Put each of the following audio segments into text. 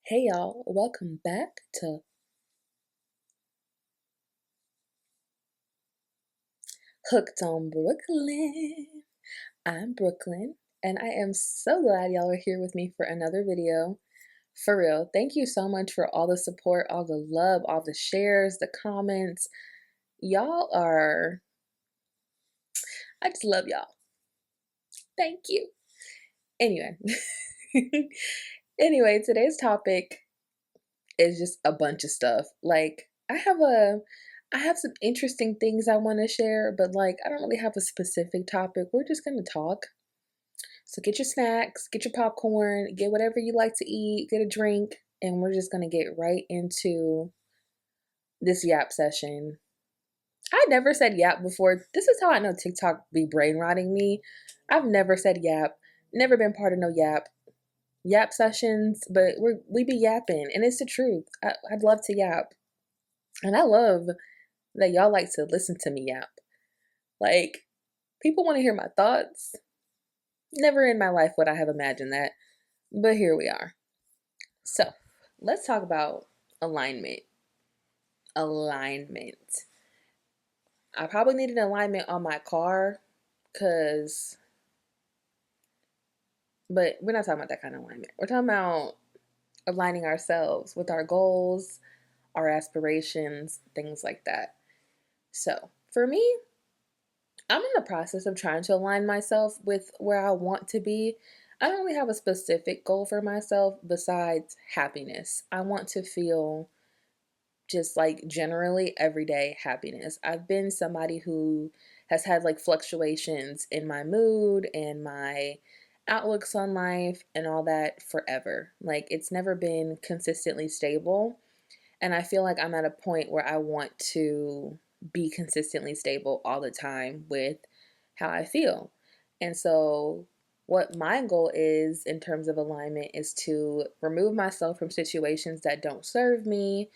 Hey y'all, welcome back to Hooked on Brooklyn. I'm Brooklyn, and I am so glad y'all are here with me for another video. For real, thank you so much for all the support, all the love, all the shares, the comments. Y'all are, I just love y'all. Thank you. Anyway, today's topic is just a bunch of stuff. I have some interesting things I want to share, but I don't really have a specific topic. We're just going to talk. So get your snacks, get your popcorn, get whatever you like to eat, get a drink, and we're just going to get right into this yap session. I never said yap before. This is how I know TikTok be brain rotting me. I've never said yap, never been part of no yap sessions, but we be yapping, and it's the truth. I'd love to yap, and I love that y'all like to listen to me yap. Like, people want to hear my thoughts. Never in my life would I have imagined that, but here we are. So, let's talk about alignment. Alignment. I probably need an alignment on my car, but we're not talking about that kind of alignment. We're talking about aligning ourselves with our goals, our aspirations, things like that. So, for me, I'm in the process of trying to align myself with where I want to be. I don't really have a specific goal for myself besides happiness. I want to feel just generally everyday happiness. I've been somebody who has had fluctuations in my mood and my outlooks on life and all that forever. It's never been consistently stable. And I feel like I'm at a point where I want to be consistently stable all the time with how I feel. And so, what my goal is in terms of alignment is to remove myself from situations that don't serve me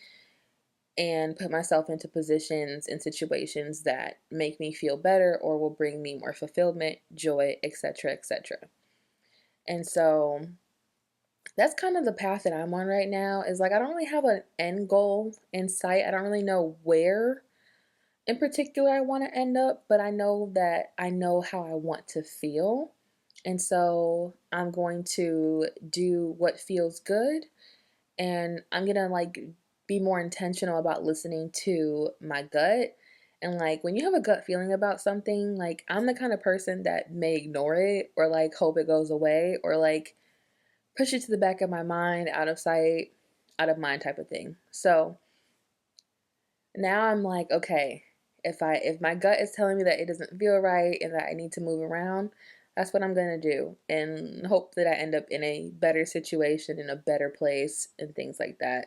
and put myself into positions and situations that make me feel better or will bring me more fulfillment, joy, etc., etc. And so, that's kind of the path that I'm on right now. Is I don't really have an end goal in sight. I don't really know where in particular I want to end up, but I know that I know how I want to feel. And so I'm going to do what feels good, and I'm going to be more intentional about listening to my gut. And when you have a gut feeling about something, I'm the kind of person that may ignore it or hope it goes away or push it to the back of my mind, out of sight, out of mind type of thing. So now I'm okay, if my gut is telling me that it doesn't feel right and that I need to move around, that's what I'm gonna do and hope that I end up in a better situation, in a better place, and things like that.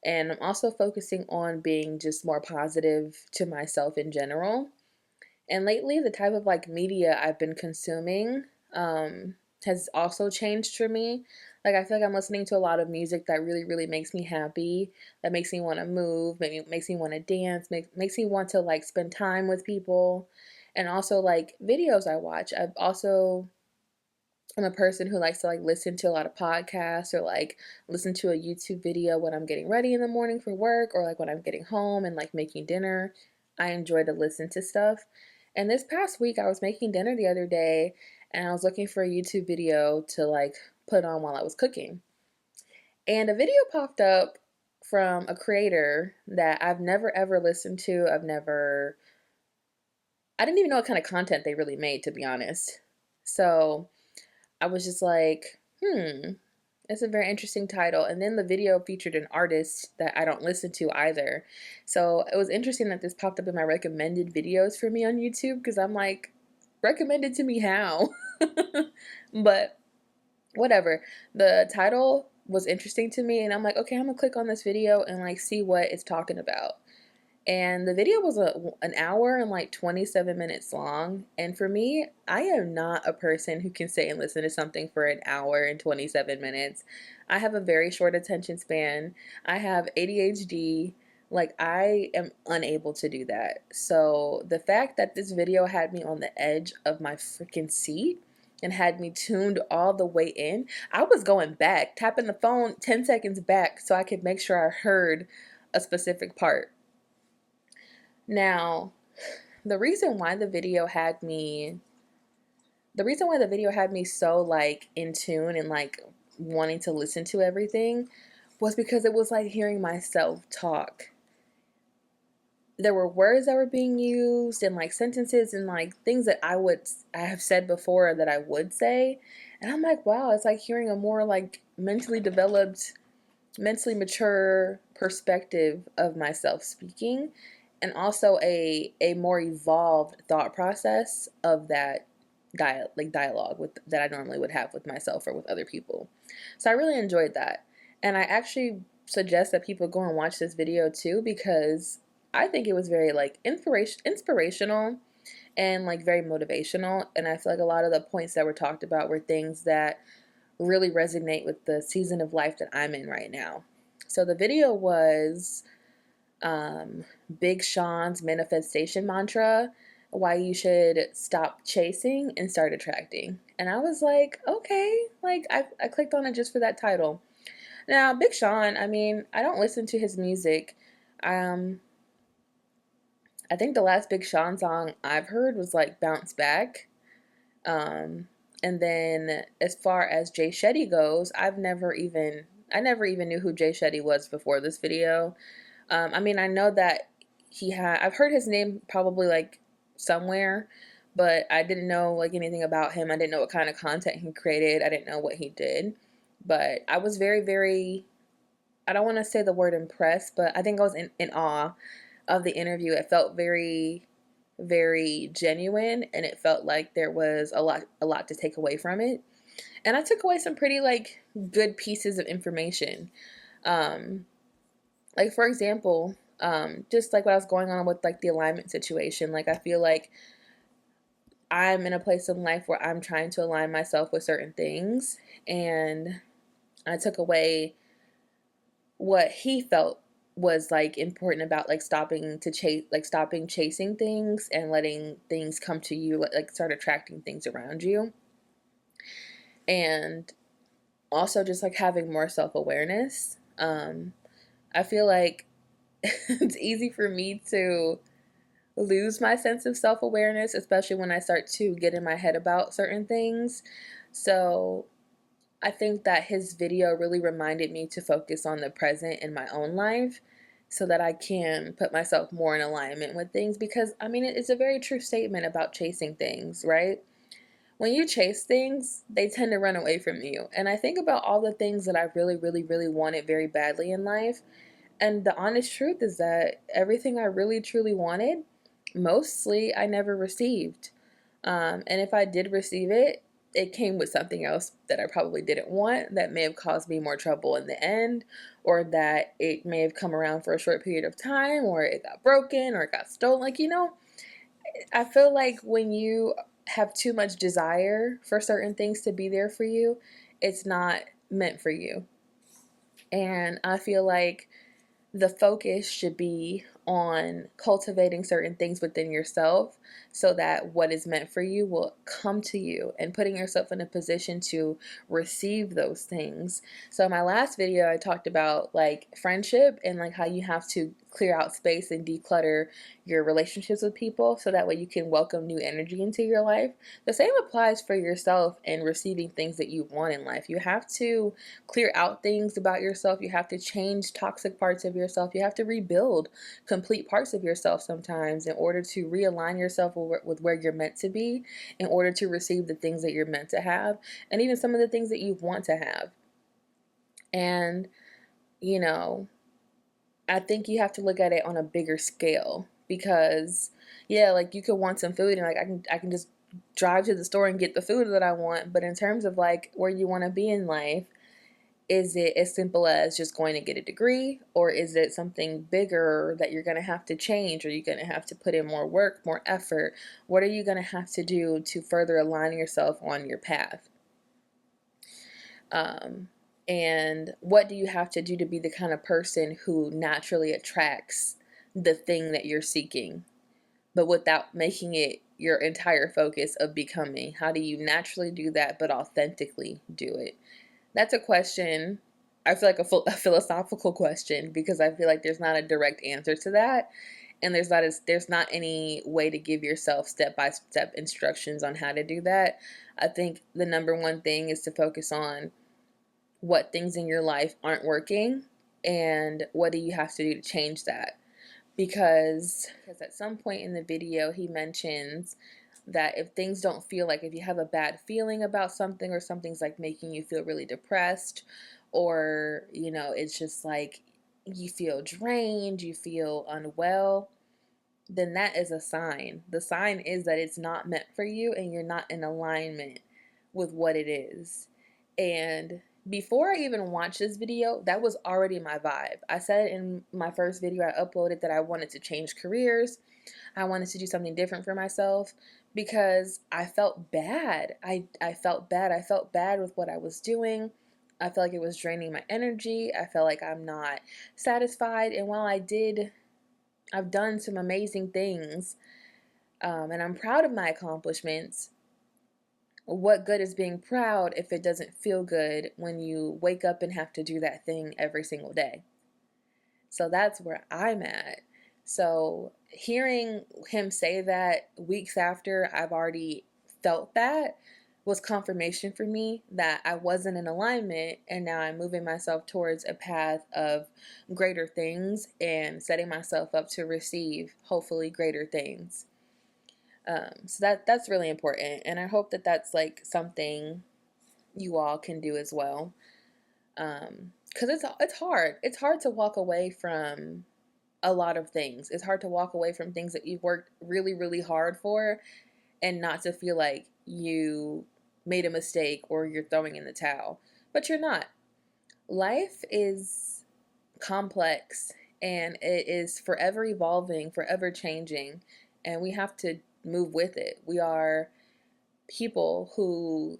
And I'm also focusing on being just more positive to myself in general. And lately, the type of media I've been consuming has also changed for me. I feel like I'm listening to a lot of music that really, really makes me happy, that makes me want to move, maybe makes me want to dance, makes me want to spend time with people, and also videos I watch. I'm a person who likes to listen to a lot of podcasts or listen to a YouTube video when I'm getting ready in the morning for work or when I'm getting home and making dinner. I enjoy to listen to stuff. And this past week I was making dinner the other day and I was looking for a YouTube video to put on while I was cooking. And a video popped up from a creator that I've never ever listened to. I didn't even know what kind of content they really made, to be honest. So I was just it's a very interesting title. And then the video featured an artist that I don't listen to either. So it was interesting that this popped up in my recommended videos for me on YouTube because I'm recommended to me how? But whatever. The title was interesting to me and I'm okay, I'm gonna click on this video and see what it's talking about. And the video was an hour and 27 minutes long. And for me, I am not a person who can sit and listen to something for an hour and 27 minutes. I have a very short attention span. I have ADHD. I am unable to do that. So the fact that this video had me on the edge of my freaking seat and had me tuned all the way in. I was going back, tapping the phone 10 seconds back so I could make sure I heard a specific part. Now, the reason why the video had me so like in tune and like wanting to listen to everything was because it was like hearing myself talk. There were words that were being used and like sentences and like things that I have said before that I would say, and I'm like, wow, it's like hearing a more like mentally developed, mentally mature perspective of myself speaking, and also a more evolved thought process of that dialogue with that I normally would have with myself or with other people. So I really enjoyed that, and I actually suggest that people go and watch this video too, because I think it was very like inspirational and like very motivational, and I feel like a lot of the points that were talked about were things that really resonate with the season of life that I'm in right now. So the video was Big Sean's manifestation mantra, why you should stop chasing and start attracting. And I was like, okay, like I clicked on it just for that title. Now, Big Sean, I mean, I don't listen to his music. I think the last Big Sean song I've heard was like Bounce Back. And then as far as Jay Shetty goes, I never even knew who Jay Shetty was before this video. I mean, I know that I've heard his name probably like somewhere, but I didn't know like anything about him. I didn't know what kind of content he created. I didn't know what he did, but I was very, very, I don't want to say the word impressed, but I think I was in awe of the interview. It felt very, very genuine, and it felt like there was a lot to take away from it. And I took away some pretty like good pieces of information. Like for example, just like what I was going on with like the alignment situation. Like I feel like I'm in a place in life where I'm trying to align myself with certain things, and I took away what he felt was like important about like stopping chasing things and letting things come to you, like start attracting things around you, and also just like having more self-awareness. I feel like it's easy for me to lose my sense of self-awareness, especially when I start to get in my head about certain things. So I think that his video really reminded me to focus on the present in my own life so that I can put myself more in alignment with things, because I mean, it's a very true statement about chasing things, right? When you chase things, they tend to run away from you. And I think about all the things that I really, really, really wanted very badly in life. And the honest truth is that everything I really, truly wanted, mostly I never received. And if I did receive it, it came with something else that I probably didn't want, that may have caused me more trouble in the end, or that it may have come around for a short period of time, or it got broken, or it got stolen. Like, I feel like when you have too much desire for certain things to be there for you, it's not meant for you. And I feel like the focus should be on cultivating certain things within yourself so that what is meant for you will come to you, and putting yourself in a position to receive those things. So in my last video, I talked about like friendship and like how you have to clear out space and declutter your relationships with people so that way you can welcome new energy into your life. The same applies for yourself and receiving things that you want in life. You have to clear out things about yourself. You have to change toxic parts of yourself. You have to rebuild complete parts of yourself sometimes in order to realign yourself with where you're meant to be, in order to receive the things that you're meant to have, and even some of the things that you want to have. And, I think you have to look at it on a bigger scale, because yeah, like you could want some food and like I can just drive to the store and get the food that I want, but in terms of like where you want to be in life, is it as simple as just going to get a degree, or is it something bigger that you're going to have to change, or you're going to have to put in more work, more effort? What are you going to have to do to further align yourself on your path? And what do you have to do to be the kind of person who naturally attracts the thing that you're seeking, but without making it your entire focus of becoming? How do you naturally do that, but authentically do it? That's a question. I feel like a philosophical question, because I feel like there's not a direct answer to that, and there's not any way to give yourself step-by-step instructions on how to do that. I think the number one thing is to focus on what things in your life aren't working and what do you have to do to change that. Because at some point in the video he mentions that if things don't feel like, if you have a bad feeling about something, or something's like making you feel really depressed, or it's just like you feel drained, you feel unwell, then that is a sign. The sign is that it's not meant for you and you're not in alignment with what it is. And before I even watched this video, that was already my vibe. I said in my first video I uploaded that I wanted to change careers. I wanted to do something different for myself because I felt bad. I felt bad. I felt bad with what I was doing. I felt like it was draining my energy. I felt like I'm not satisfied. And while I've done some amazing things, and I'm proud of my accomplishments. What good is being proud if it doesn't feel good when you wake up and have to do that thing every single day? So that's where I'm at. So hearing him say that weeks after I've already felt that was confirmation for me that I wasn't in alignment, and now I'm moving myself towards a path of greater things and setting myself up to receive hopefully greater things. So that's really important, and I hope that that's like something you all can do as well. Because it's hard. It's hard to walk away from a lot of things. It's hard to walk away from things that you've worked really, really hard for, and not to feel like you made a mistake or you're throwing in the towel. But you're not. Life is complex, and it is forever evolving, forever changing, and we have to move with it. We are people who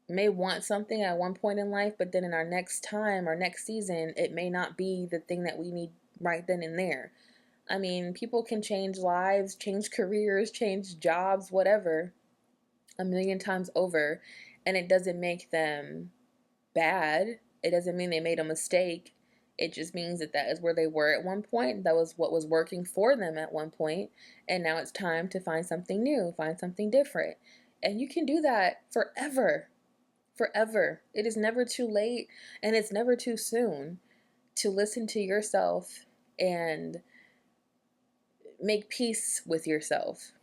may want something at one point in life, but then in our next time, our next season, it may not be the thing that we need right then and there. I mean, people can change lives, change careers, change jobs, whatever, a million times over, and it doesn't make them bad. It doesn't mean they made a mistake. It just means that that is where they were at one point. That was what was working for them at one point, and now it's time to find something new, find something different. And you can do that forever. Forever. It is never too late, and it's never too soon to listen to yourself and make peace with yourself.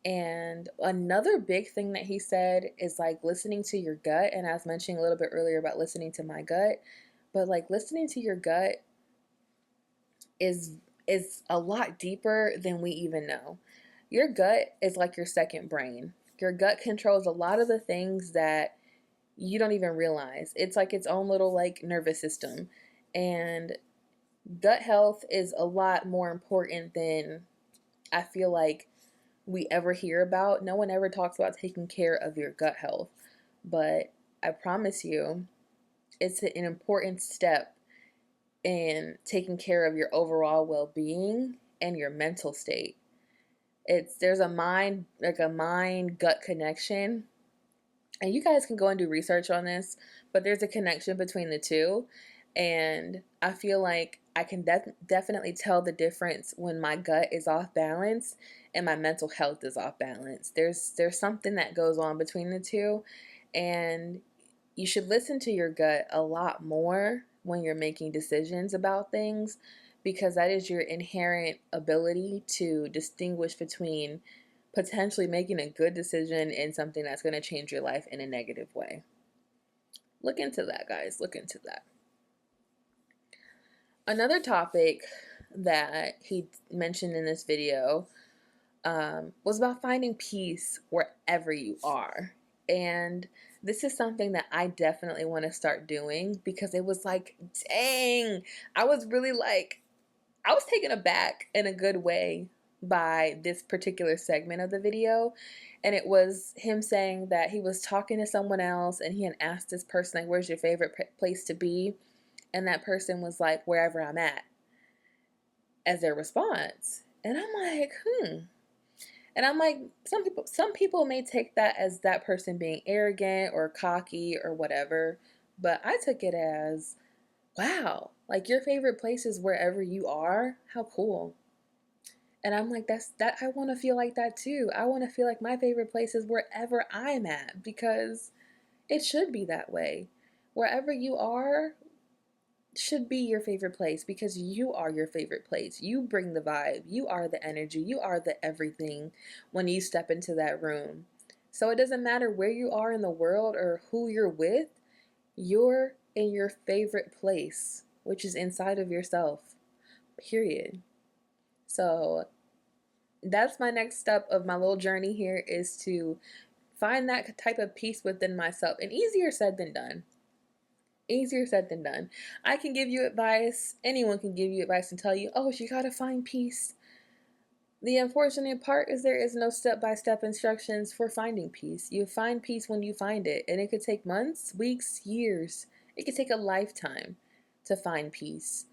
And another big thing that he said is like listening to your gut. And I was mentioning a little bit earlier about listening to my gut, but like listening to your gut is a lot deeper than we even know. Your gut is like your second brain. Your gut controls a lot of the things that you don't even realize. It's like its own little like nervous system. And gut health is a lot more important than I feel like we ever hear about. No one ever talks about taking care of your gut health. But I promise you, it's an important step in taking care of your overall well-being and your mental state. There's a mind gut connection. And you guys can go and do research on this, but there's a connection between the two. And I feel like I can definitely tell the difference when my gut is off balance and my mental health is off balance. There's something that goes on between the two, and you should listen to your gut a lot more when you're making decisions about things, because that is your inherent ability to distinguish between potentially making a good decision and something that's going to change your life in a negative way. Look into that, guys. Look into that. Another topic that he mentioned in this video was about finding peace wherever you are. And this is something that I definitely want to start doing, because it was like, dang, I was taken aback in a good way by this particular segment of the video. And it was him saying that he was talking to someone else and he had asked this person, like, where's your favorite place to be? And that person was like, wherever I'm at, as their response. And I'm like, And I'm like, some people may take that as that person being arrogant or cocky or whatever, but I took it as, wow, like your favorite place is wherever you are. How cool. And I'm like, that I want to feel like that too. I want to feel like my favorite place is wherever I'm at, because it should be that way. Wherever you are should be your favorite place, because you are your favorite place. You bring the vibe. You are the energy. You are the everything when you step into that room. So it doesn't matter where you are in the world or who you're with, you're in your favorite place, which is inside of yourself. Period. So that's my next step of my little journey here, is to find that type of peace within myself. And easier said than done. Easier said than done. I can give you advice. Anyone can give you advice and tell you, oh, you gotta find peace. The unfortunate part is there is no step-by-step instructions for finding peace. You find peace when you find it, and it could take months, weeks, years. It could take a lifetime to find peace.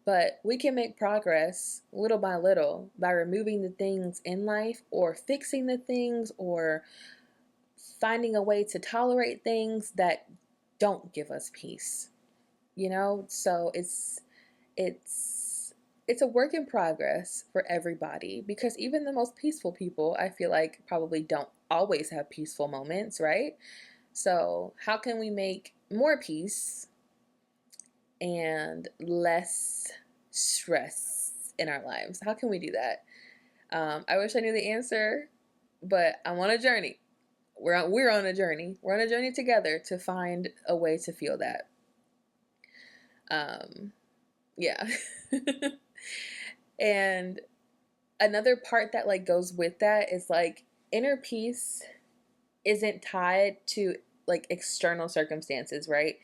But we can make progress little by little by removing the things in life, or fixing the things, or finding a way to tolerate things that don't give us peace. So it's a work in progress for everybody, because even the most peaceful people, I feel like, probably don't always have peaceful moments, right? So how can we make more peace and less stress in our lives? How can we do that? I wish I knew the answer, but I'm on a journey. We're on a journey. We're on a journey together to find a way to feel that. Yeah. And another part that like goes with that is like inner peace isn't tied to like external circumstances, right?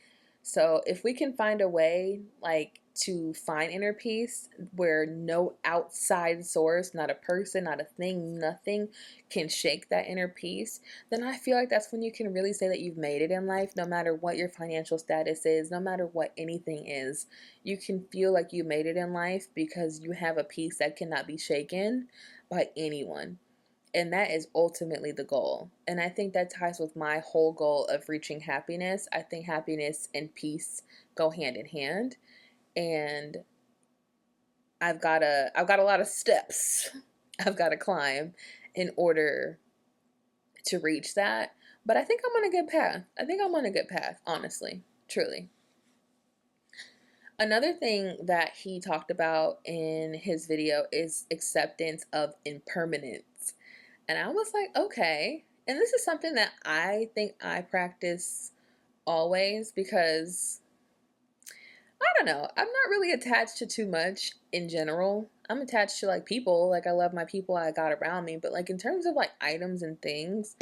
So if we can find a way like to find inner peace where no outside source, not a person, not a thing, nothing can shake that inner peace, then I feel like that's when you can really say that you've made it in life. No matter what your financial status is, no matter what anything is, you can feel like you made it in life because you have a peace that cannot be shaken by anyone. And that is ultimately the goal. And I think that ties with my whole goal of reaching happiness. I think happiness and peace go hand in hand. And I've got a lot of steps I've got to climb in order to reach that. But I think I'm on a good path. I think I'm on a good path, honestly, truly. Another thing that he talked about in his video is acceptance of impermanence. And I was like, okay. And this is something that I think I practice always, because I don't know, I'm not really attached to too much in general. I'm attached to like people, like I love my people I got around me, but like in terms of like items and things,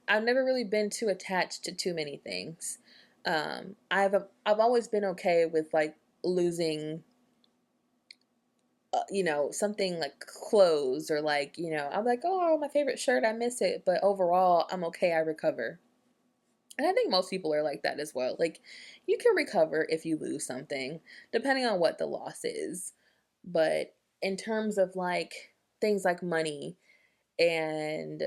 I've never really been too attached to too many things. I've always been okay with like losing something like clothes, or like, I'm like, oh, my favorite shirt, I miss it. But overall, I'm okay, I recover. And I think most people are like that as well. Like, you can recover if you lose something, depending on what the loss is. But in terms of like things like money and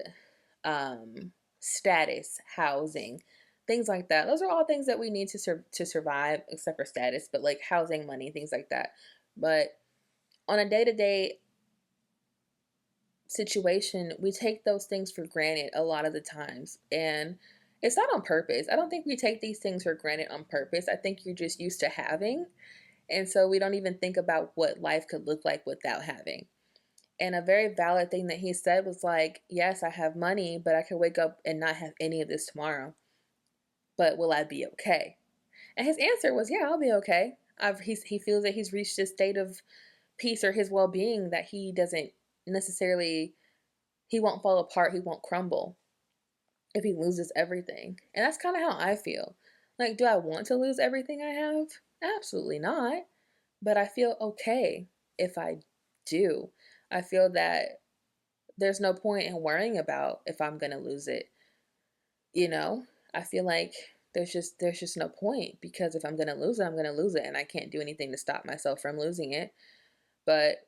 status, housing, things like that, those are all things that we need to survive, except for status, but like housing, money, things like that. But on a day-to-day situation, we take those things for granted a lot of the times. And it's not on purpose. I don't think we take these things for granted on purpose. I think you're just used to having. And so we don't even think about what life could look like without having. And a very valid thing that he said was like, yes, I have money, but I could wake up and not have any of this tomorrow. But will I be okay? And his answer was, yeah, I'll be okay. He feels that he's reached a state of peace, or his well-being, that he doesn't necessarily, he won't fall apart, he won't crumble if he loses everything. And that's kind of how I feel. Like, do I want to lose everything I have? Absolutely not. But I feel okay if I do. I feel that there's no point in worrying about if I'm going to lose it. You know, I feel like there's just no point, because if I'm going to lose it, I'm going to lose it, and I can't do anything to stop myself from losing it. But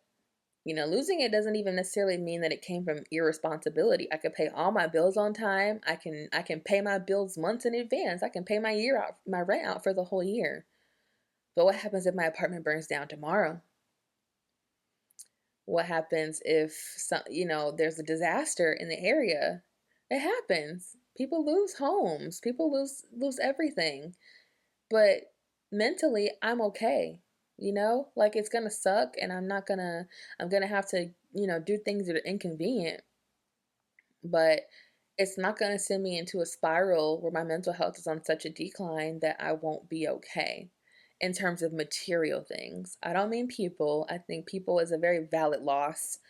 Losing it doesn't even necessarily mean that it came from irresponsibility. I could pay all my bills on time. I can pay my bills months in advance. I can pay my rent out for the whole year. But what happens if my apartment burns down tomorrow? What happens if there's a disaster in the area? It happens. People lose homes. People lose everything. But mentally, I'm okay. Like it's gonna suck, and I'm gonna have to do things that are inconvenient, but it's not gonna send me into a spiral where my mental health is on such a decline that I won't be okay. In terms of material things, I don't mean people. I think people is a very valid loss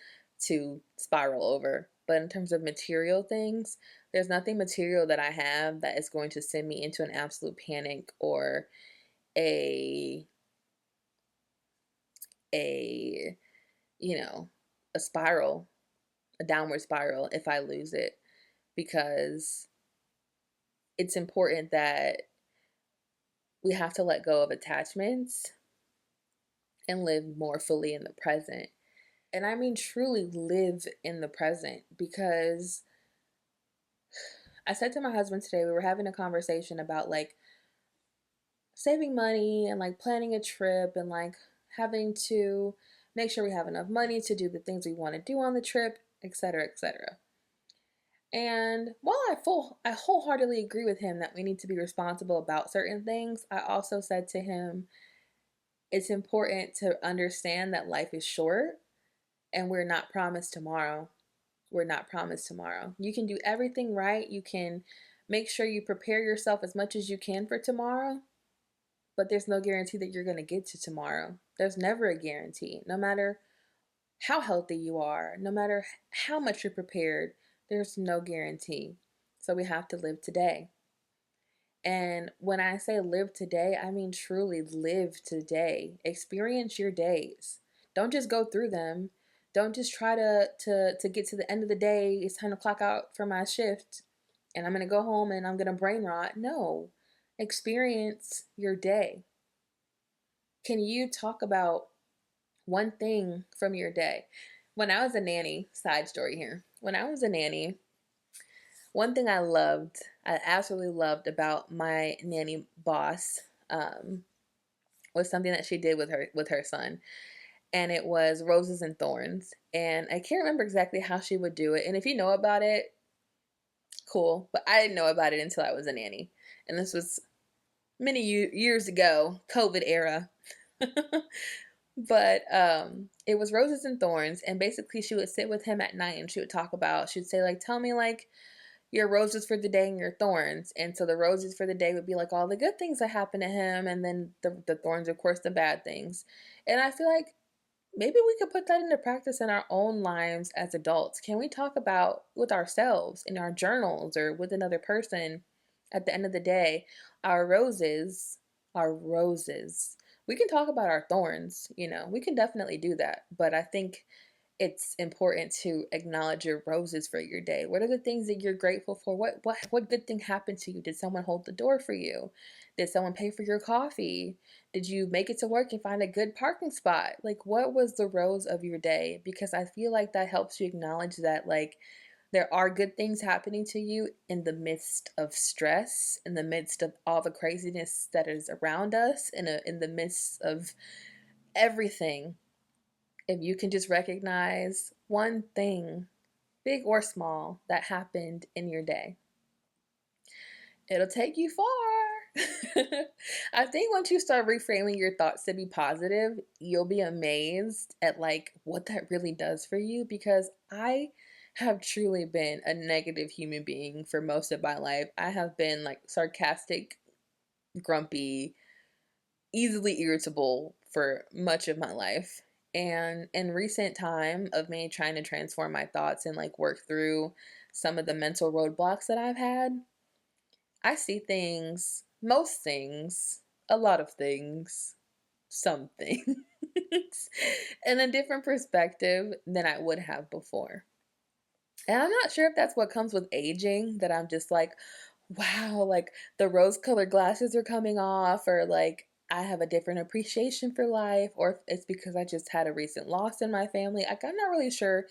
to spiral over, but in terms of material things, there's nothing material that I have that is going to send me into an absolute panic or a a you know a spiral, a downward spiral if I lose it, because it's important that we have to let go of attachments and live more fully in the present. And I mean truly live in the present, because I said to my husband today, we were having a conversation about like saving money and like planning a trip and like having to make sure we have enough money to do the things we want to do on the trip, etc., etc. And while I wholeheartedly agree with him that we need to be responsible about certain things, I also said to him it's important to understand that life is short and we're not promised tomorrow. We're not promised tomorrow. You can do everything right. You can make sure you prepare yourself as much as you can for tomorrow, but there's no guarantee that you're going to get to tomorrow. There's never a guarantee. No matter how healthy you are, no matter how much you're prepared, there's no guarantee. So we have to live today. And when I say live today, I mean truly live today. Experience your days. Don't just go through them. Don't just try to get to the end of the day. It's time to clock out for my shift and I'm going to go home and I'm going to brain rot. No. Experience your day. Can you talk about one thing from your day? When I was a nanny, side story here. When I was a nanny, one thing I absolutely loved about my nanny boss, was something that she did with her son, and it was roses and thorns. And I can't remember exactly how she would do it. And if you know about it, cool. But I didn't know about it until I was a nanny, and this was many years ago, COVID era. But it was roses and thorns, and basically she would sit with him at night and she would talk about. She'd say like, "Tell me like your roses for the day and your thorns." And so the roses for the day would be like all the good things that happened to him, and then the thorns, of course, the bad things. And I feel like maybe we could put that into practice in our own lives as adults. Can we talk about with ourselves in our journals or with another person at the end of the day, our roses, our roses. We can talk about our thorns, we can definitely do that. But I think it's important to acknowledge your roses for your day. What are the things that you're grateful for? What good thing happened to you? Did someone hold the door for you? Did someone pay for your coffee? Did you make it to work and find a good parking spot? Like, what was the rose of your day? Because I feel like that helps you acknowledge that like there are good things happening to you in the midst of stress, in the midst of all the craziness that is around us, in the midst of everything. If you can just recognize one thing, big or small, that happened in your day, it'll take you far. I think once you start reframing your thoughts to be positive, you'll be amazed at like what that really does for you, because I have truly been a negative human being for most of my life. I have been like sarcastic, grumpy, easily irritable for much of my life. And in recent time of me trying to transform my thoughts and like work through some of the mental roadblocks that I've had, I see things, most things, a lot of things, some things in a different perspective than I would have before. And I'm not sure if that's what comes with aging, that I'm just like, wow, like the rose colored glasses are coming off, or like I have a different appreciation for life, or if it's because I just had a recent loss in my family. Like, I'm not really sure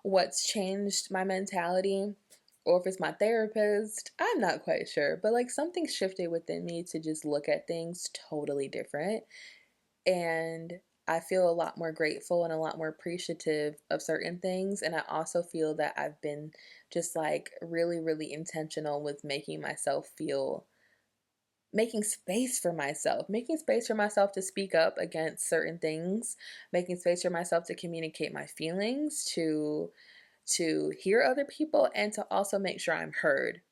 what's changed my mentality, or if it's my therapist. I'm not quite sure, but like something shifted within me to just look at things totally different. And I feel a lot more grateful and a lot more appreciative of certain things. And I also feel that I've been just like really, really intentional with making space for myself to speak up against certain things, making space for myself to communicate my feelings, to hear other people, and to also make sure I'm heard.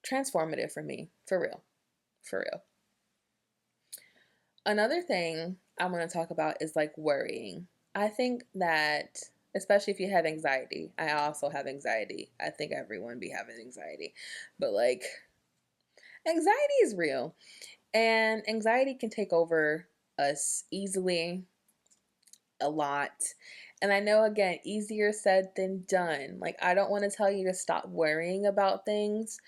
Transformative for me, for real, for real. Another thing I want to talk about is like worrying. I think that, especially if you have anxiety, I also have anxiety. I think everyone be having anxiety, but like anxiety is real, and anxiety can take over us easily, a lot. And I know, again, easier said than done. Like, I don't want to tell you to stop worrying about things,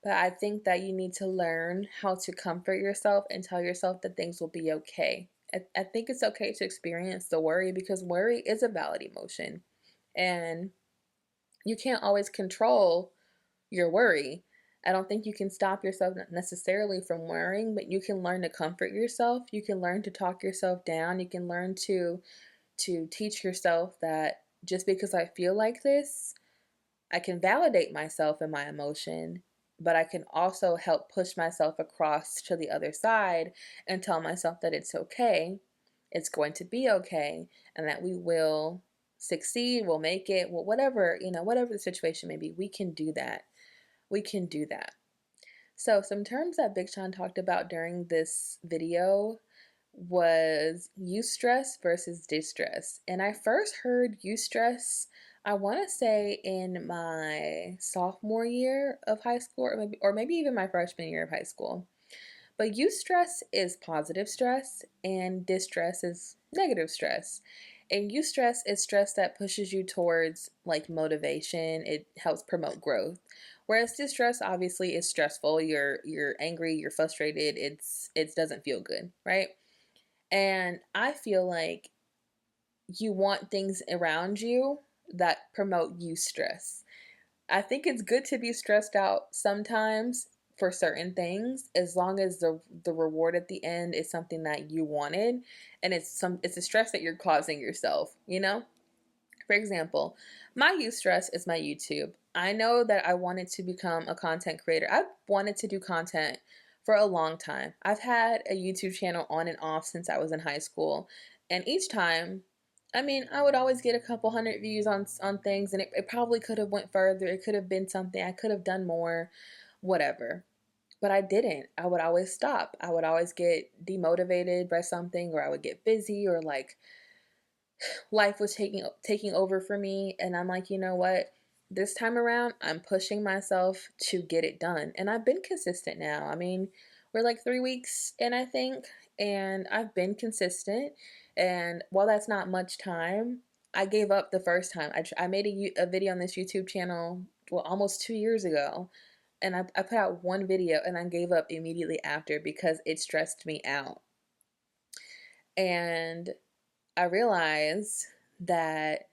but I think that you need to learn how to comfort yourself and tell yourself that things will be okay. I think it's okay to experience the worry, because worry is a valid emotion. And you can't always control your worry. I don't think you can stop yourself necessarily from worrying, but you can learn to comfort yourself. You can learn to talk yourself down. You can learn to teach yourself that just because I feel like this, I can validate myself and my emotion, but I can also help push myself across to the other side and tell myself that it's okay, it's going to be okay, and that we will succeed, we'll make it, well, whatever, whatever the situation may be, we can do that. We can do that. So, some terms that Big Sean talked about during this video was eustress versus distress. And I first heard eustress, I want to say, in my sophomore year of high school, or maybe even my freshman year of high school. But eustress is positive stress, and distress is negative stress. And eustress is stress that pushes you towards like motivation. It helps promote growth. Whereas distress obviously is stressful. You're angry, you're frustrated. It doesn't feel good, right? And I feel like you want things around you that promote eustress. I think it's good to be stressed out sometimes for certain things, as long as the reward at the end is something that you wanted, and it's a stress that you're causing yourself. For example, my eustress is my YouTube. I know that I wanted to become a content creator. I've wanted to do content for a long time. I've had a YouTube channel on and off since I was in high school. And each time, I mean, I would always get a couple hundred views on things, and it probably could have went further. It could have been something. I could have done more, whatever. But I didn't. I would always stop. I would always get demotivated by something, or I would get busy, or like life was taking over for me, and I'm like, you know what, this time around I'm pushing myself to get it done, and I've been consistent now. I mean, we're like 3 weeks in, I think, and I've been consistent. And while that's not much time, I gave up the first time. I made a video on this YouTube channel, well, almost 2 years ago, and I put out one video and I gave up immediately after because it stressed me out. And I realize that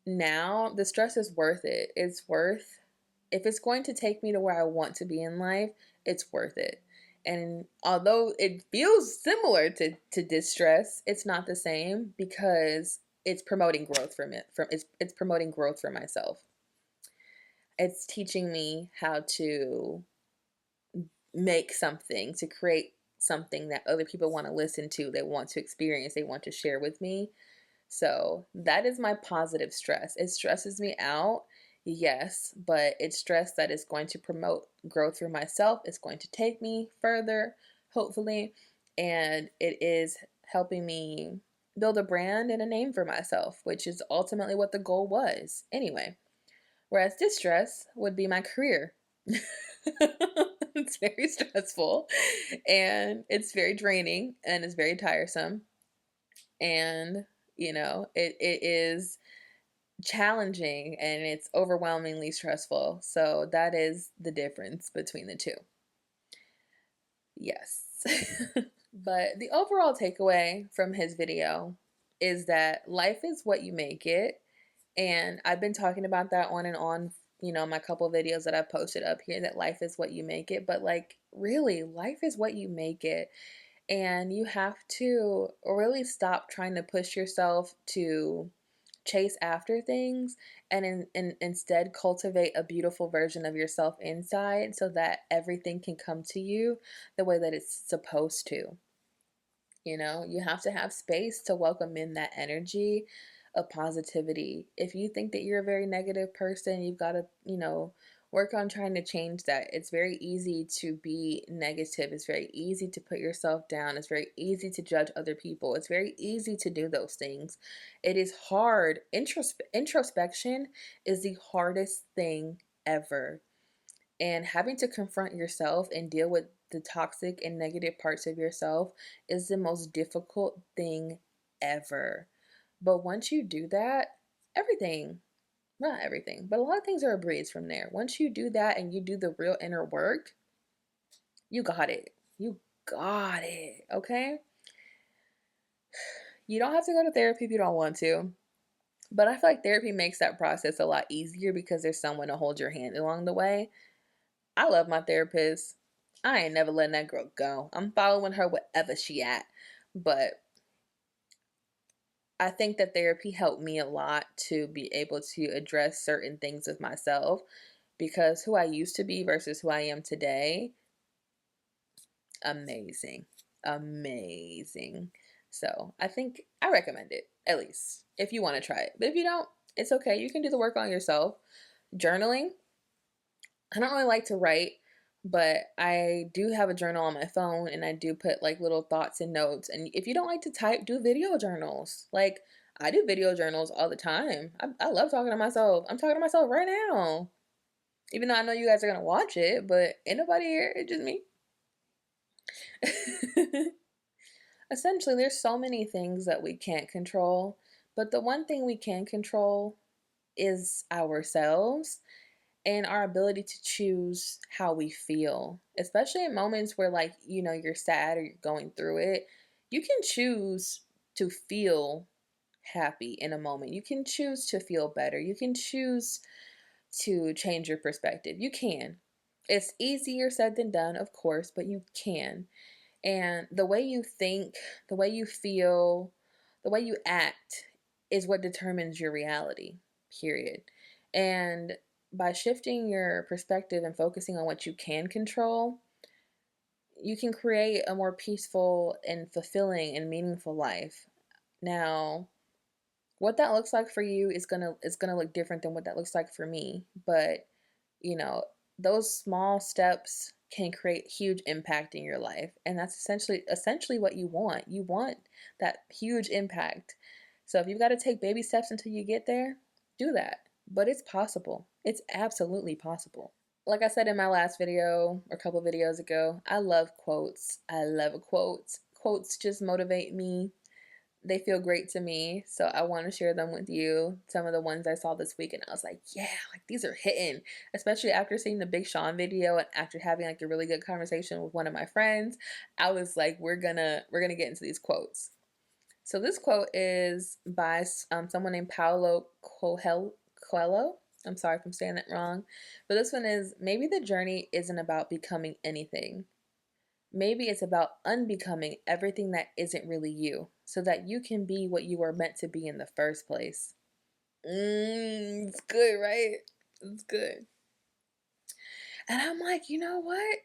now the stress is worth it. If it's going to take me to where I want to be in life, it's worth it. And although it feels similar to distress, it's not the same, because it's promoting growth it's promoting growth for myself. It's teaching me how to make something, to create something that other people want to listen to, they want to experience, they want to share with me. So that is my positive stress. It stresses me out, yes, but it's stress that is going to promote growth for myself. It's going to take me further, hopefully, and it is helping me build a brand and a name for myself, which is ultimately what the goal was anyway. Whereas distress would be my career. It's very stressful, and it's very draining, and it's very tiresome, and it is challenging, and it's overwhelmingly stressful. So that is the difference between the two. Yes. But the overall takeaway from his video is that life is what you make it. And I've been talking about that on and on, my couple videos that I've posted up here, that life is what you make it. But like, really, life is what you make it. And you have to really stop trying to push yourself to chase after things, and instead cultivate a beautiful version of yourself inside, so that everything can come to you the way that it's supposed to. You have to have space to welcome in that energy of positivity. If you think that you're a very negative person, you've got to, work on trying to change that. It's very easy to be negative. It's very easy to put yourself down. It's very easy to judge other people. It's very easy to do those things. It is hard. Introspection is the hardest thing ever. And having to confront yourself and deal with the toxic and negative parts of yourself is the most difficult thing ever. But once you do that, everything, not everything, but a lot of things are a breeze from there. Once you do that and you do the real inner work, you got it. You got it, okay? You don't have to go to therapy if you don't want to. But I feel like therapy makes that process a lot easier because there's someone to hold your hand along the way. I love my therapist. I ain't never letting that girl go. I'm following her wherever she at. But I think that therapy helped me a lot to be able to address certain things with myself, because who I used to be versus who I am today, amazing. Amazing. So I think I recommend it, at least, if you want to try it. But if you don't, it's okay. You can do the work on yourself. Journaling, I don't really like to write, but I do have a journal on my phone, and I do put like little thoughts and notes. And if you don't like to type, do video journals. Like, I do video journals all the time. I love talking to myself. I'm talking to myself right now. Even though I know you guys are going to watch it, but ain't nobody here. It's just me. Essentially, there's so many things that we can't control, but the one thing we can control is ourselves and our ability to choose how we feel, especially in moments where, like, you're sad or you're going through it. You can choose to feel happy in a moment. You can choose to feel better. You can choose to change your perspective. You can. It's easier said than done, of course, but you can. And the way you think, the way you feel, the way you act is what determines your reality, period. And by shifting your perspective and focusing on what you can control, you can create a more peaceful and fulfilling and meaningful life. Now, what that looks like for you is gonna look different than what that looks like for me. But you know, those small steps can create huge impact in your life, and that's essentially what you want. You want that huge impact. So if you've got to take baby steps until you get there, do that. But it's possible. It's absolutely possible. Like I said in my last video or a couple videos ago, I love quotes. I love quotes. Quotes just motivate me. They feel great to me, so I want to share them with you. Some of the ones I saw this week, and I was like, yeah, like these are hitting. Especially after seeing the Big Sean video and after having like a really good conversation with one of my friends, I was like, we're gonna get into these quotes. So this quote is by someone named Paulo Coelho. I'm sorry if I'm saying that wrong, but this one is: maybe the journey isn't about becoming anything. Maybe it's about unbecoming everything that isn't really you, so that you can be what you were meant to be in the first place. It's good, right? It's good. And I'm like, you know what?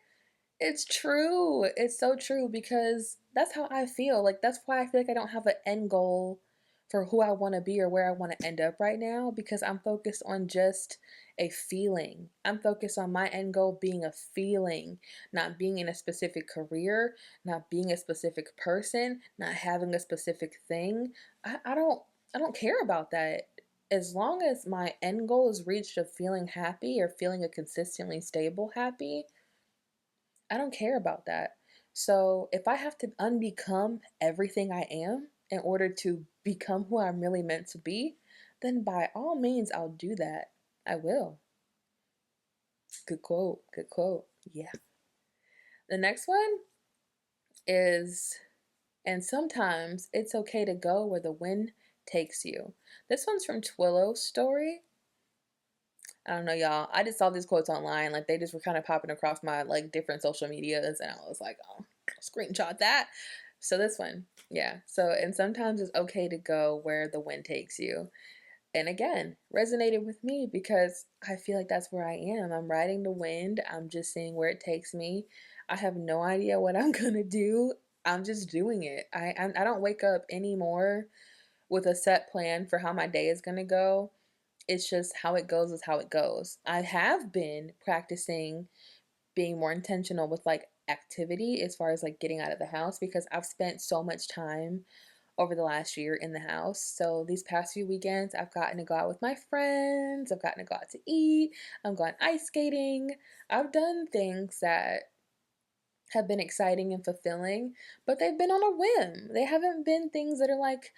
It's true. It's so true, because that's how I feel. Like, that's why I feel like I don't have an end goal for who I want to be or where I want to end up right now, because I'm focused on just a feeling. I'm focused on my end goal being a feeling, not being in a specific career, not being a specific person, not having a specific thing. I don't care about that. As long as my end goal is reached of feeling happy or feeling a consistently stable happy, I don't care about that. So if I have to unbecome everything I am in order to become who I'm really meant to be, then by all means, I'll do that. I will. Good quote. Good quote. Yeah. The next one is, and sometimes it's okay to go where the wind takes you. This one's from Twillow's story. I don't know, y'all. I just saw these quotes online. Like, they just were kind of popping across my, like, different social medias. And I was like, oh, screenshot that. So this one, yeah. So, and sometimes it's okay to go where the wind takes you. And again, resonated with me because I feel like that's where I am. I'm riding the wind. I'm just seeing where it takes me. I have no idea what I'm going to do. I'm just doing it. I don't wake up anymore with a set plan for how my day is going to go. It's just how it goes is how it goes. I have been practicing being more intentional with like activity as far as like getting out of the house because I've spent so much time over the last year in the house. So these past few weekends, I've gotten to go out with my friends. I've gotten to go out to eat. I'm going ice skating. I've done things that have been exciting and fulfilling, but they've been on a whim. They haven't been things that are like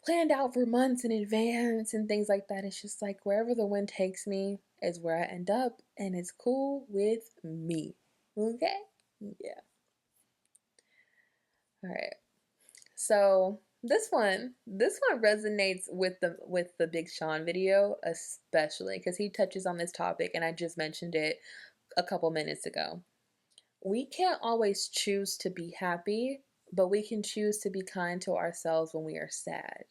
planned out for months in advance and things like that. It's just like wherever the wind takes me is where I end up, and it's cool with me. Okay? Yeah. All right. So this one resonates with the Big Sean video, especially because he touches on this topic, and I just mentioned it a couple minutes ago. We can't always choose to be happy, but we can choose to be kind to ourselves when we are sad.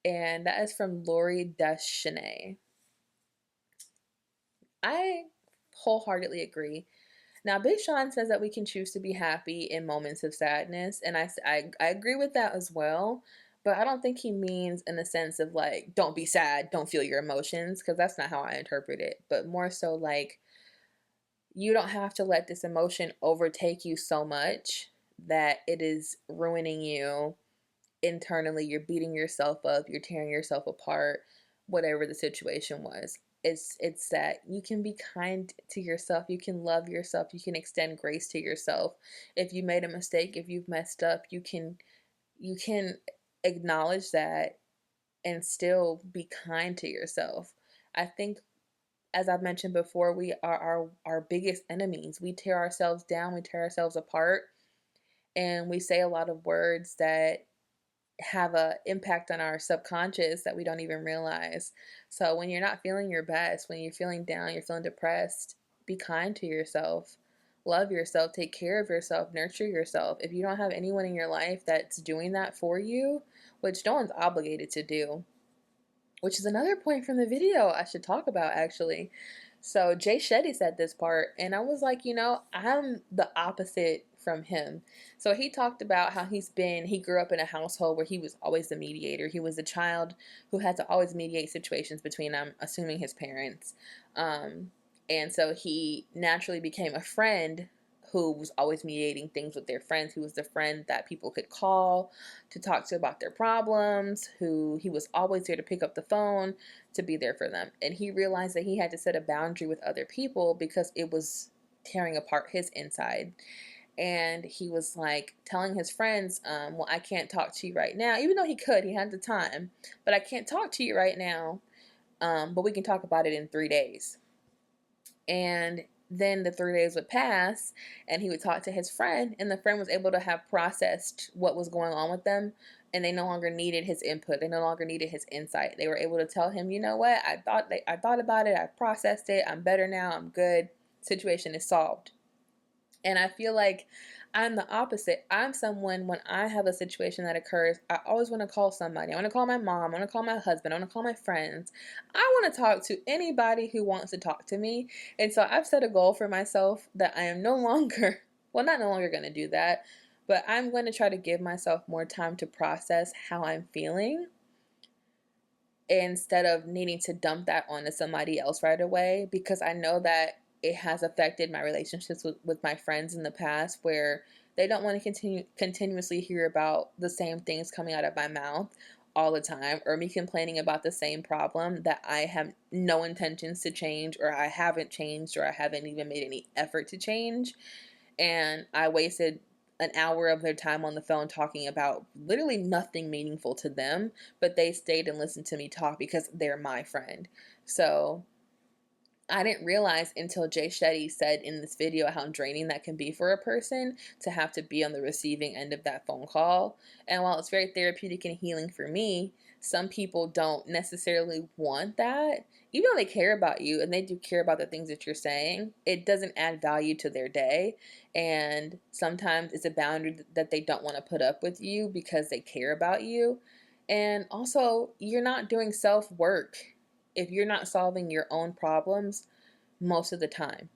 And that is from Lori Deschanel. I wholeheartedly agree. Now, Big Sean says that we can choose to be happy in moments of sadness, and I agree with that as well. But I don't think he means in the sense of like, don't be sad, don't feel your emotions, because that's not how I interpret it. But more so like, you don't have to let this emotion overtake you so much that it is ruining you internally. You're beating yourself up, you're tearing yourself apart, whatever the situation was. It's that you can be kind to yourself, you can love yourself, you can extend grace to yourself. If you made a mistake, if you've messed up, you can acknowledge that and still be kind to yourself. I think, as I've mentioned before, we are our biggest enemies. We tear ourselves down, we tear ourselves apart, and we say a lot of words that have a impact on our subconscious that we don't even realize. So when you're not feeling your best, when you're feeling down, you're feeling depressed, be kind to yourself. Love yourself, take care of yourself, nurture yourself. If you don't have anyone in your life that's doing that for you, which no one's obligated to do, which is another point from the video I should talk about actually. So Jay Shetty said this part, and I was like, I'm the opposite from him. So he talked about how he grew up in a household where he was always the mediator. He was a child who had to always mediate situations between, I'm assuming, his parents. And so he naturally became a friend who was always mediating things with their friends, who was the friend that people could call to talk to about their problems, who he was always there to pick up the phone, to be there for them. And he realized that he had to set a boundary with other people because it was tearing apart his inside. And he was like telling his friends, well, I can't talk to you right now, even though he could, he had the time, but I can't talk to you right now, but we can talk about it in 3 days. And then the 3 days would pass, and he would talk to his friend, and the friend was able to have processed what was going on with them, and they no longer needed his input. They no longer needed his insight. They were able to tell him, you know what, I thought about it, I processed it, I'm better now, I'm good, situation is solved. And I feel like I'm the opposite. I'm someone, when I have a situation that occurs, I always want to call somebody. I want to call my mom. I want to call my husband. I want to call my friends. I want to talk to anybody who wants to talk to me. And so I've set a goal for myself that I am no longer, well, not no longer going to do that, but I'm going to try to give myself more time to process how I'm feeling instead of needing to dump that onto somebody else right away, because I know that it has affected my relationships with my friends in the past, where they don't want to continuously hear about the same things coming out of my mouth all the time, or me complaining about the same problem that I have no intentions to change, or I haven't changed, or I haven't even made any effort to change. And I wasted an hour of their time on the phone talking about literally nothing meaningful to them, but they stayed and listened to me talk because they're my friend. So I didn't realize until Jay Shetty said in this video how draining that can be for a person to have to be on the receiving end of that phone call. And while it's very therapeutic and healing for me, some people don't necessarily want that. Even though they care about you and they do care about the things that you're saying, it doesn't add value to their day. And sometimes it's a boundary that they don't want to put up with you because they care about you. And also, you're not doing self work if you're not solving your own problems most of the time.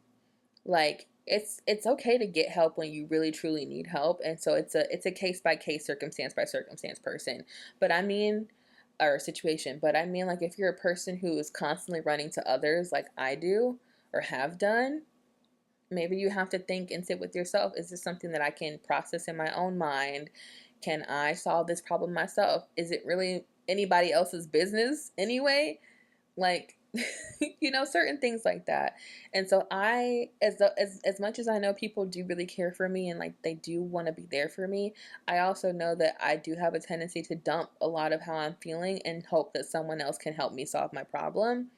Like it's okay to get help when you really truly need help, and so it's a case by case, circumstance by circumstance person. But I mean, or situation. But I mean, like if you're a person who is constantly running to others, like I do or have done, maybe you have to think and sit with yourself. Is this something that I can process in my own mind? Can I solve this problem myself? Is it really anybody else's business anyway? Like certain things like that. And so I, as much as I know people do really care for me and like they do want to be there for me, I also know that I do have a tendency to dump a lot of how I'm feeling and hope that someone else can help me solve my problem.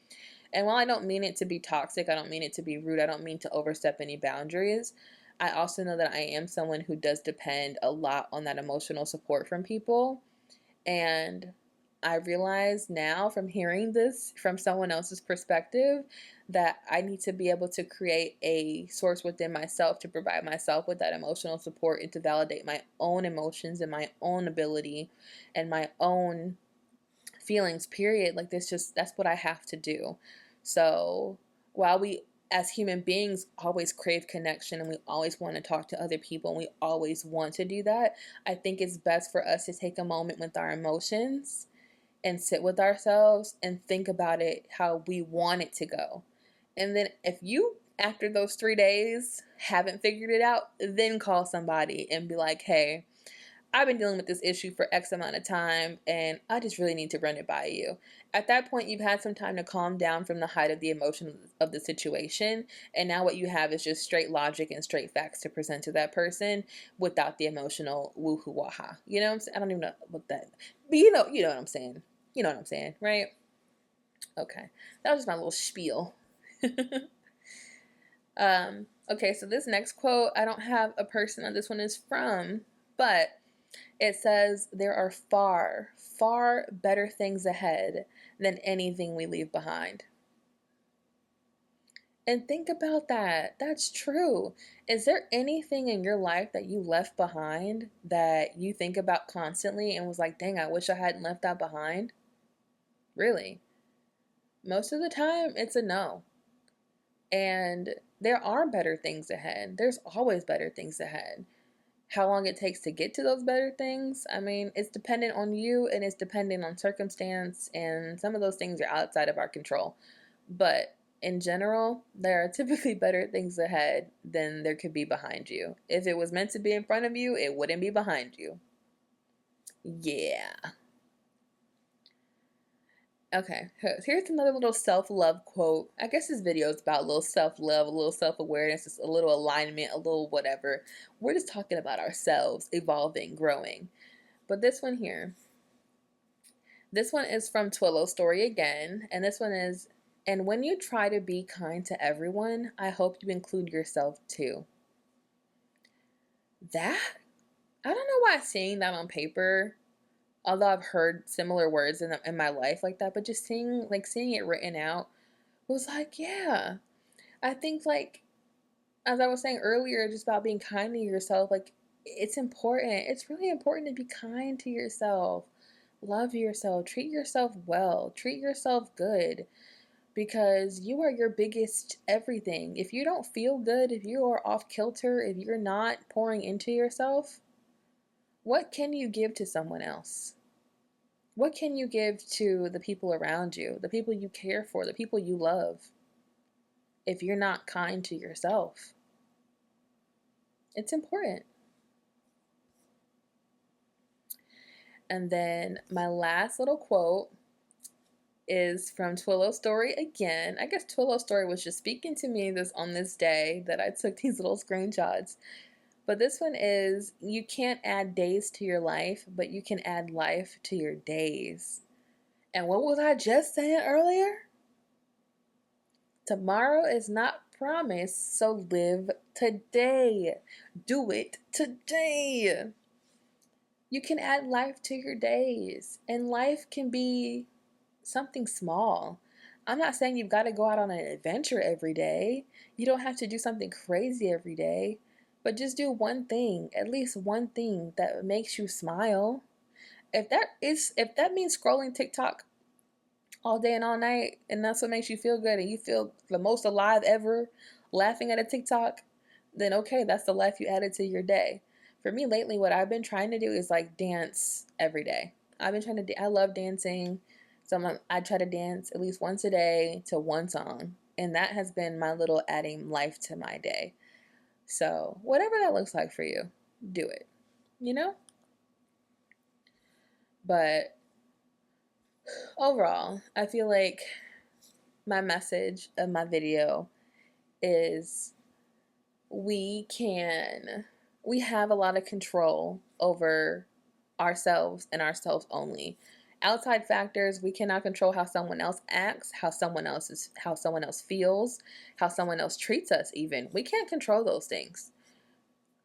And while I don't mean it to be toxic, I don't mean it to be rude, I don't mean to overstep any boundaries, I also know that I am someone who does depend a lot on that emotional support from people. And I realize now from hearing this from someone else's perspective that I need to be able to create a source within myself to provide myself with that emotional support and to validate my own emotions and my own ability and my own feelings, period. Like that's what I have to do. So while we as human beings always crave connection and we always want to talk to other people and we always want to do that, I think it's best for us to take a moment with our emotions and sit with ourselves and think about it how we want it to go. And then if you after those 3 days haven't figured it out, then call somebody and be like, hey, I've been dealing with this issue for X amount of time and I just really need to run it by you. At that point, you've had some time to calm down from the height of the emotion of the situation. And now what you have is just straight logic and straight facts to present to that person without the emotional woohoo waha. You know what I'm saying? I don't even know what that, but you know what I'm saying. You know what I'm saying, right? Okay. That was just my little spiel. Okay, so this next quote, I don't have a person that this one is from, but it says, there are far, far better things ahead than anything we leave behind. And think about that. That's true. Is there anything in your life that you left behind that you think about constantly and was like, dang, I wish I hadn't left that behind? Really? Most of the time, it's a no. And there are better things ahead. There's always better things ahead. How long it takes to get to those better things, I mean, it's dependent on you and it's dependent on circumstance, and some of those things are outside of our control. But in general, there are typically better things ahead than there could be behind you. If it was meant to be in front of you, it wouldn't be behind you. Yeah. Okay, here's another little self-love quote. I guess this video is about a little self-love, a little self-awareness, just a little alignment, a little whatever. We're just talking about ourselves evolving, growing. But this one here, this one is from Twillo's story again, and this one is, and when you try to be kind to everyone, I hope you include yourself too. That, I don't know why seeing that on paper, although I've heard similar words in my life like that, but just seeing it written out was like, yeah. I think like as I was saying earlier, just about being kind to yourself, like it's important. It's really important to be kind to yourself. Love yourself, treat yourself well, treat yourself good, because you are your biggest everything. If you don't feel good, if you are off kilter, if you're not pouring into yourself, what can you give to someone else? What can you give to the people around you, the people you care for, the people you love, if you're not kind to yourself? It's important. And then my last little quote is from Twillo's story again. I guess Twillo's story was just speaking to me on this day that I took these little screenshots. But this one is, you can't add days to your life, but you can add life to your days. And what was I just saying earlier? Tomorrow is not promised, so live today. Do it today. You can add life to your days, and life can be something small. I'm not saying you've got to go out on an adventure every day. You don't have to do something crazy every day, but just do one thing, at least one thing that makes you smile. If that means scrolling TikTok all day and all night, and that's what makes you feel good and you feel the most alive ever laughing at a TikTok, then okay, that's the life you added to your day. For me lately, what I've been trying to do is like dance every day. I've been trying to, I love dancing. So I try to dance at least once a day to one song. And that has been my little adding life to my day. So whatever that looks like for you, do it, you know? But overall, I feel like my message of my video is we can we have a lot of control over ourselves and ourselves only. Outside factors, we cannot control how someone else acts, how someone else feels, how someone else treats us even. We can't control those things.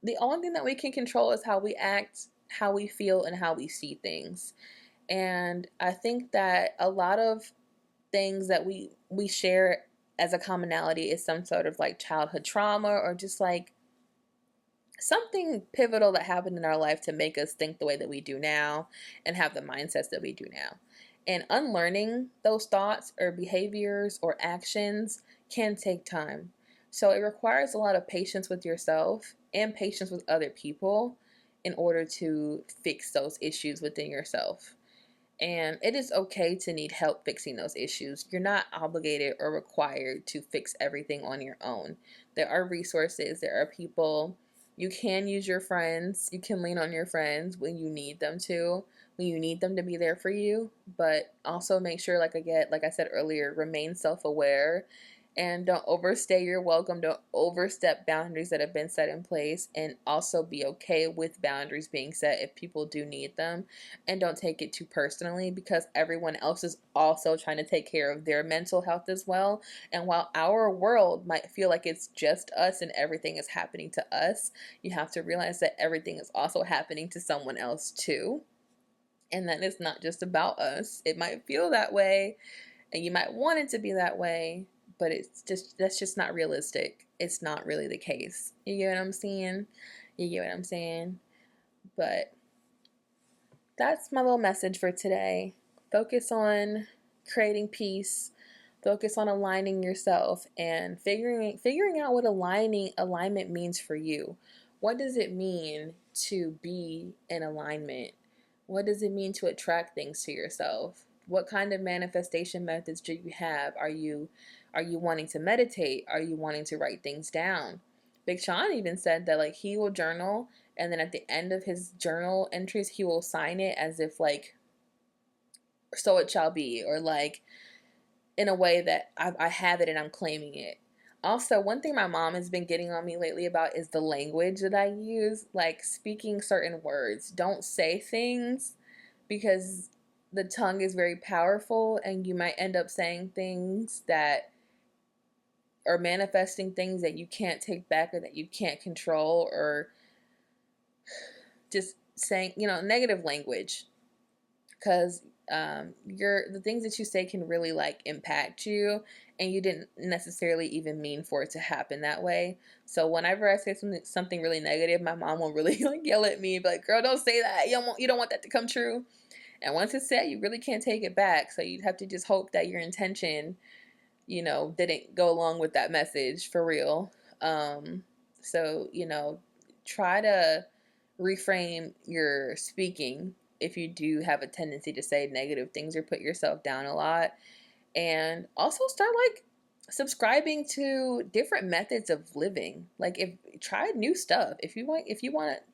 The only thing that we can control is how we act, how we feel, and how we see things. And I think that a lot of things that we share as a commonality is some sort of like childhood trauma or just like something pivotal that happened in our life to make us think the way that we do now and have the mindsets that we do now. And unlearning those thoughts or behaviors or actions can take time. So it requires a lot of patience with yourself and patience with other people in order to fix those issues within yourself. And it is okay to need help fixing those issues. You're not obligated or required to fix everything on your own. There are resources, there are people. You can use your friends. You can lean on your friends when you need them to, when you need them to be there for you. But also make sure, like I said earlier, remain self-aware and don't overstay your welcome. Don't overstep boundaries that have been set in place, and also be okay with boundaries being set if people do need them. And don't take it too personally, because everyone else is also trying to take care of their mental health as well. And while our world might feel like it's just us and everything is happening to us, you have to realize that everything is also happening to someone else too, and that it's not just about us. It might feel that way and you might want it to be that way, but that's just not realistic. It's not really the case. You get what I'm saying? You get what I'm saying? But that's my little message for today. Focus on creating peace. Focus on aligning yourself and figuring out what alignment means for you. What does it mean to be in alignment? What does it mean to attract things to yourself? What kind of manifestation methods do you have? Are you wanting to meditate? Are you wanting to write things down? Big Sean even said that like he will journal, and then at the end of his journal entries he will sign it as if like so it shall be, or like in a way that I have it and I'm claiming it. Also, one thing my mom has been getting on me lately about is the language that I use, like speaking certain words. Don't say things because the tongue is very powerful and you might end up saying things that are manifesting things that you can't take back or that you can't control, or just saying, negative language, because the things that you say can really like impact you, and you didn't necessarily even mean for it to happen that way. So whenever I say something really negative, my mom will really like yell at me, but like, girl, don't say that. You don't want that to come true. And once it's said, you really can't take it back. So you'd have to just hope that your intention, didn't go along with that message for real. So, try to reframe your speaking if you do have a tendency to say negative things or put yourself down a lot. And also start like subscribing to different methods of living. Like if try new stuff. If you want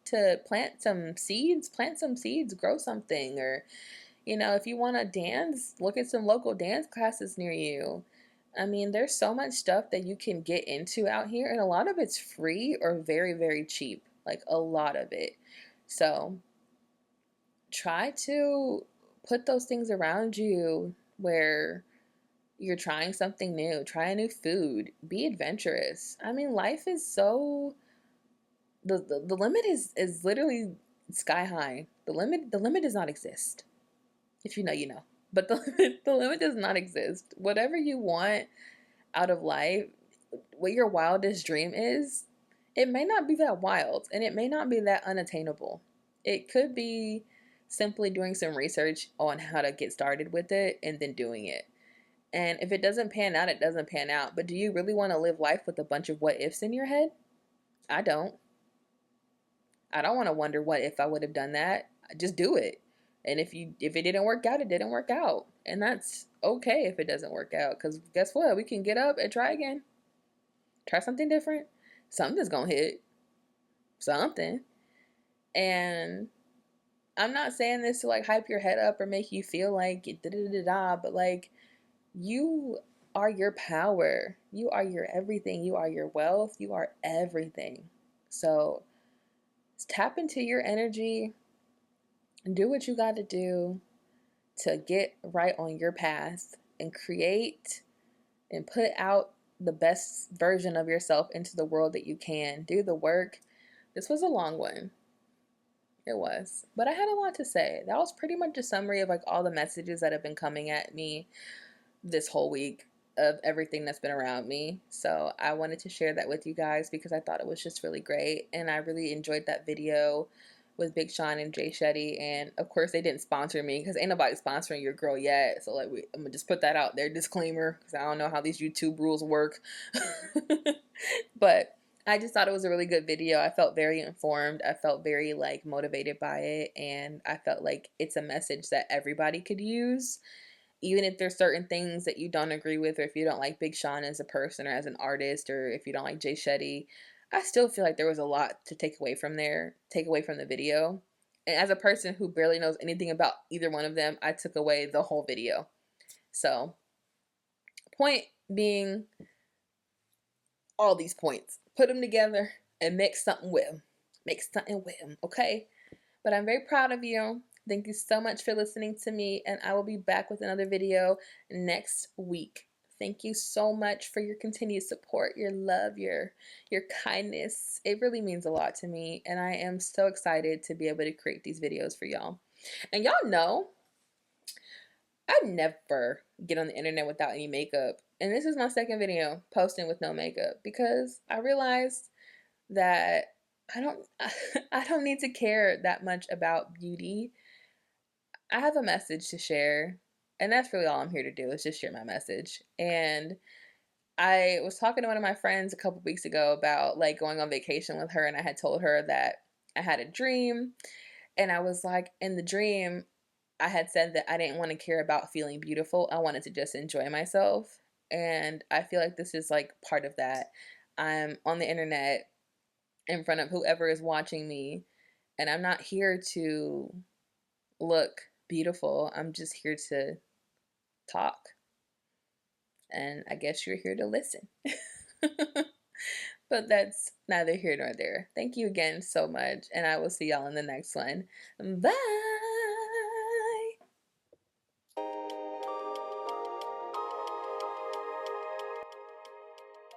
to plant some seeds, grow something. Or if you want to dance, look at some local dance classes near you. I mean, there's so much stuff that you can get into out here, and a lot of it's free or very, very cheap. Like a lot of it. So try to put those things around you where You're trying something new, try a new food, be adventurous. I mean, life is so the limit is literally sky high. The limit does not exist. If you know, you know. But the limit does not exist. Whatever you want out of life, what your wildest dream is, it may not be that wild and it may not be that unattainable. It could be simply doing some research on how to get started with it and then doing it. And if it doesn't pan out, it doesn't pan out. But do you really want to live life with a bunch of what ifs in your head? I don't. I don't want to wonder what if I would have done that. Just do it. And if it didn't work out, it didn't work out. And that's okay if it doesn't work out, cuz guess what? We can get up and try again. Try something different. Something's going to hit. Something. And I'm not saying this to like hype your head up or make you feel like da da da da, but like you are your power. You are your everything. You are your wealth. You are everything. So tap into your energy and do what you got to do to get right on your path and create and put out the best version of yourself into the world that you can. Do the work. This was a long one. It was. But I had a lot to say. That was pretty much a summary of like all the messages that have been coming at me this whole week of everything that's been around me. So I wanted to share that with you guys because I thought it was just really great. And I really enjoyed that video with Big Sean and Jay Shetty. And of course they didn't sponsor me because ain't nobody sponsoring your girl yet. So like I'm gonna just put that out there, disclaimer, because I don't know how these YouTube rules work. But I just thought it was a really good video. I felt very informed. I felt very like motivated by it. And I felt like it's a message that everybody could use, even if there's certain things that you don't agree with, or if you don't like Big Sean as a person or as an artist, or if you don't like Jay Shetty. I still feel like there was a lot to take away from the video. And as a person who barely knows anything about either one of them, I took away the whole video. So, point being, all these points, put them together and make something with them. Make something with them, okay? But I'm very proud of you. Thank you so much for listening to me, and I will be back with another video next week. Thank you so much for your continued support, your love, your kindness. It really means a lot to me, and I am so excited to be able to create these videos for y'all. And y'all know, I never get on the internet without any makeup. And this is my second video posting with no makeup because I realized that I don't I don't need to care that much about beauty. I have a message to share, and that's really all I'm here to do, is just share my message. And I was talking to one of my friends a couple weeks ago about like going on vacation with her, and I had told her that I had a dream, and I was like, in the dream I had said that I didn't want to care about feeling beautiful. I wanted to just enjoy myself. And I feel like this is like part of that. I'm on the internet in front of whoever is watching me, and I'm not here to look beautiful. I'm just here to talk. And I guess you're here to listen. But that's neither here nor there. Thank you again so much, and I will see y'all in the next one. Bye.